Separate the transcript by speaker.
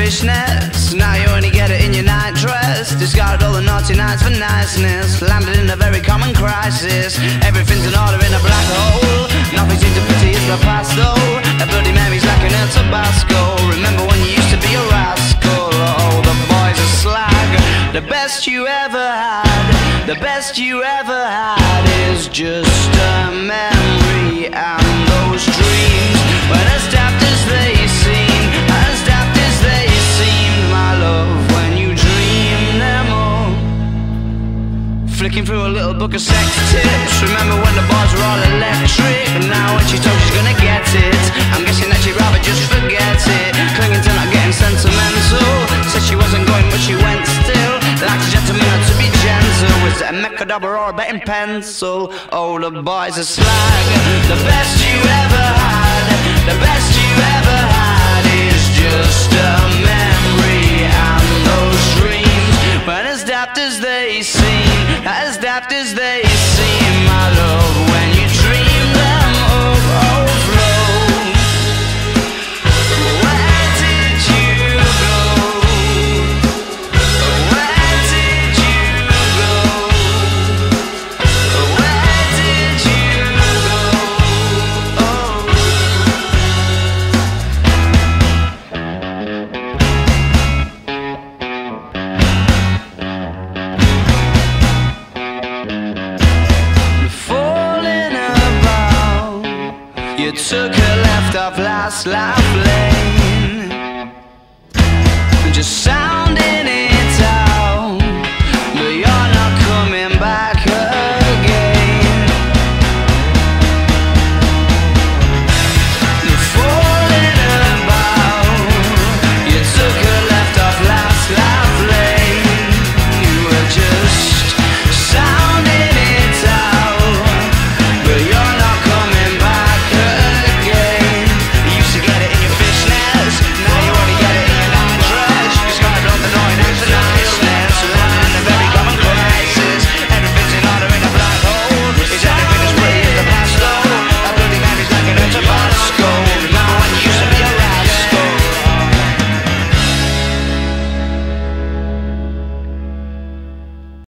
Speaker 1: foolishness. Now you only get it in your nightdress. Discarded all the naughty nights for niceness. Landed in a very common crisis. Everything's in order in a black hole. Nothing seems to pity is the past though. A Bloody Mary's like an El Tabasco. Remember when you used to be a rascal? Oh, the boys are slag. The best you ever had, the best you ever had is just a memory. And those dreams, when as daft as they seem, as daft as they seemed, my love, when you dream them all. Flicking through a little book of sex tips. Remember when the bars were all electric? And now when she told she's gonna get it, I'm guessing that she'd rather just forget it. Clinging to not getting sentimental. Said she wasn't going but she went still. Like a gentleman had to be gentle. Was it a Mechadabra or a betting pencil? Oh, the boys are slag. The best you ever had, the best you ever had is just a memory. And those dreams, when as daft as they seem, as daft as they seem, my love, when you dream them overflow. Where did you go? Where did you go? Where did you go? Falling about, you took a left off last life lane. Just sound